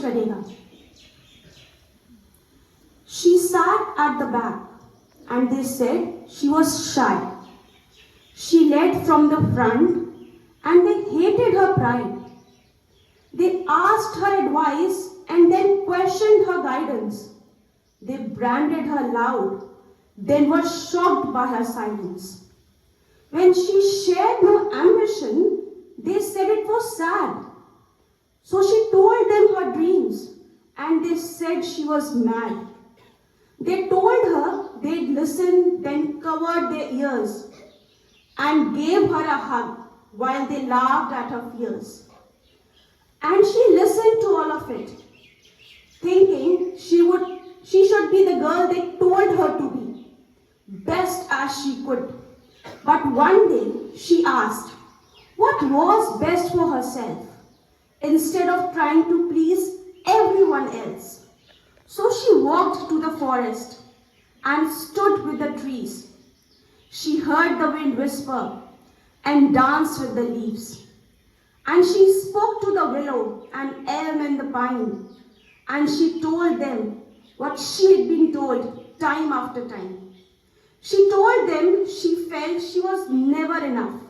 करेगा। She sat at the back, and they said she was shy. She led from the front, and they hated her pride. They asked her advice and then questioned her guidance. They branded her loud, then were shocked by her silence. When she shared no ambition, they said it was sad. So she told them her dreams, and they said she was mad. They told her they'd listen, then covered their ears and gave her a hug while they laughed at her fears. And she listened to all of it, thinking she should be the girl they told her to be, best as she could. But one day she asked what was best for herself, instead of trying to please everyone else. So she walked to the forest and stood with the trees. She heard the wind whisper and danced with the leaves. And she spoke to the willow and elm and the pine. And she told them what she had been told time after time. She told them she felt she was never enough.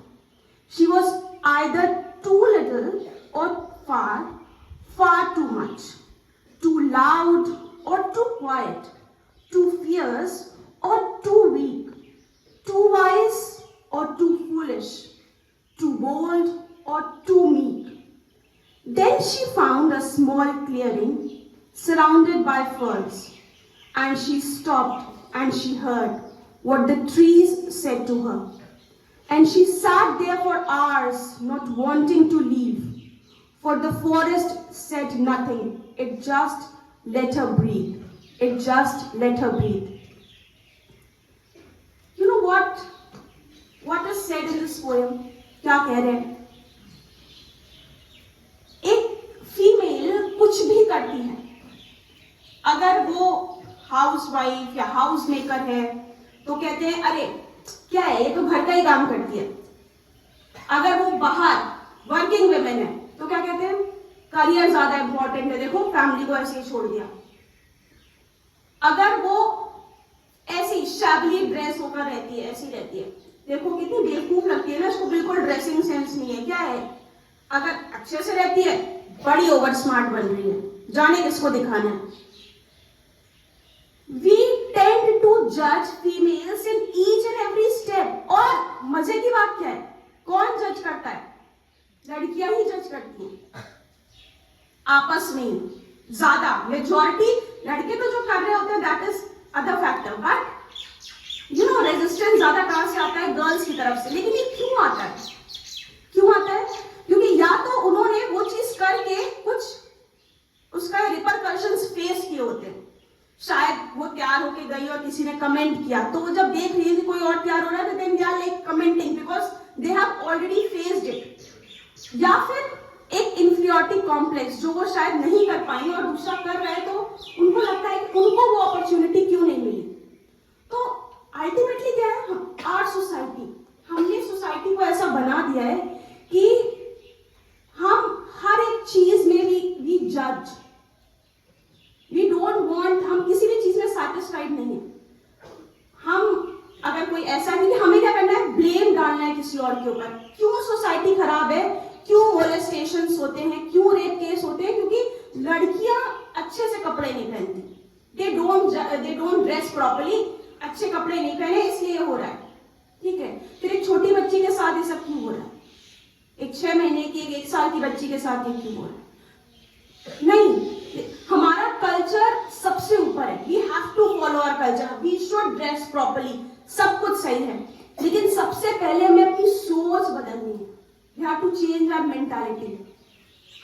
She was either too little or far, far too much, too loud or too quiet, too fierce or too weak, too wise or too foolish, too bold or too meek. Then she found a small clearing surrounded by ferns, and she stopped and she heard what the trees said to her. And she sat there for hours, not wanting to leave, for the forest said nothing. It just let her breathe. It just let her breathe. You know what is said in this poem? क्या कह रहे हैं? एक female कुछ भी करती है, अगर वो हाउसवाइफ या हाउस मेकर है तो कहते हैं अरे क्या है, ये तो घर का ही काम करती है। अगर वो बाहर वर्किंग वुमेन है तो क्या कहते हैं, करियर ज्यादा इंपॉर्टेंट है, देखो फैमिली को ऐसे ही छोड़ दिया। अगर वो ऐसी शैबली ड्रेस होकर रहती है, ऐसी रहती है, देखो कितनी बेवकूफ लगती है ना, इसको बिल्कुल ड्रेसिंग सेंस नहीं है, क्या है। अगर अच्छे से रहती है, बड़ी ओवर स्मार्ट बन रही है, जाने किसको दिखाना है। We tend to judge females in each and every step. और मजे की बात क्या है, कौन जज करता है? लड़कियां ही जज करती हैं आपस में, ज्यादा मेजॉरिटी लड़के तो जो कर रहे होते हैं that is other factor, but you know resistance ज्यादा कहां से आता है, गर्ल्स की तरफ से। लेकिन ये क्यों आता है, क्यों आता है? क्योंकि या तो उन्होंने वो चीज करके कुछ उसका रिपरकशंस फेस किए होते हैं, शायद वो तैयार होके गई और किसी ने कमेंट किया, तो वो जब देख रही है कि कोई और तैयार हो रहा है तो then they are like commenting because they have already faced it. या फिर एक इंफीरियरिटी कॉम्प्लेक्स जो वो शायद नहीं कर पाई और दूसरा कर रहा है, तो उनको लगता है कि उनको वो अपॉर्चुनिटी क्यों नहीं मिली। तो अल्टीमेटली क्या है, आवर सोसाइटी, हमने सोसाइटी को ऐसा बना दिया है कि हम हर एक चीज में वी जज, वी डोंट वांट, हम किसी भी चीज में सैटिस्फाइड नहीं है। हम अगर कोई ऐसा नहीं, हमें क्या करना है, ब्लेम डालना है किसी और के ऊपर। क्यों सोसाइटी खराब है, क्यों मोलेस्टेशंस होते हैं, क्यों रेप केस होते हैं? क्योंकि लड़कियां अच्छे से कपड़े नहीं पहनती, दे डोंट ड्रेस प्रॉपर्ली, अच्छे कपड़े नहीं पहने, इसलिए हो रहा है। ठीक है, फिर एक छोटी बच्ची के साथ ये सब क्यों हो रहा है, एक 6 महीने की, 1 साल की बच्ची के साथ ये क्यों हो रहा है? नहीं, हमारा कल्चर सबसे ऊपर है, we have to follow our culture, we should dress properly, सब कुछ सही है, लेकिन सबसे पहले हमें अपनी सोच बदलनी है। We have to change our mentality.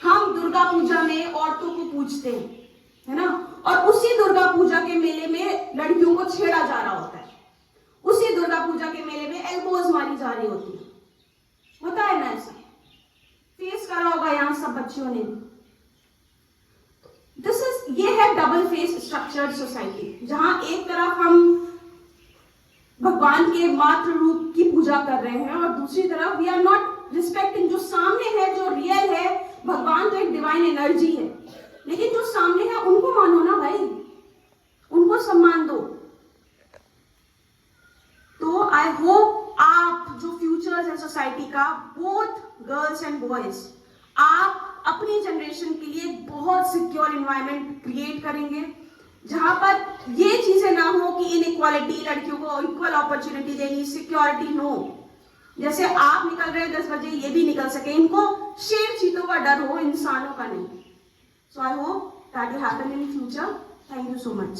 हम दुर्गा पूजा में औरतों को पूजते हैं, है ना, और उसी दुर्गा पूजा के मेले में लड़कियों को छेड़ा जा रहा होता है, उसी दुर्गा पूजा के मेले में एल्बोज मारी जा रही होती है, होता है ना ऐसा, फेस करा होगा यहाँ सब बच्चियों ने। ये है डबल फेस स्ट्रक्चर्ड सोसाइटी, जहां एक तरफ हम भगवान के मात्र रूप की पूजा कर रहे हैं और दूसरी तरफ वी आर नॉट रिस्पेक्टिंग जो सामने है, जो रियल है। भगवान तो एक डिवाइन एनर्जी है, लेकिन जो America, both girls and boys, आप अपनी जनरेशन के लिए बहुत सिक्योर इन्वायरमेंट क्रिएट करेंगे जहां पर ये चीजें ना हो कि इनइक्वालिटी, लड़कियों को इक्वल अपॉर्चुनिटी देनी, सिक्योरिटी नो, जैसे आप निकल रहे हैं 10 बजे ये भी निकल सके, इनको शेर चीतों का डर हो, इंसानों का नहीं। So I hope that will happen in future. Thank you so much.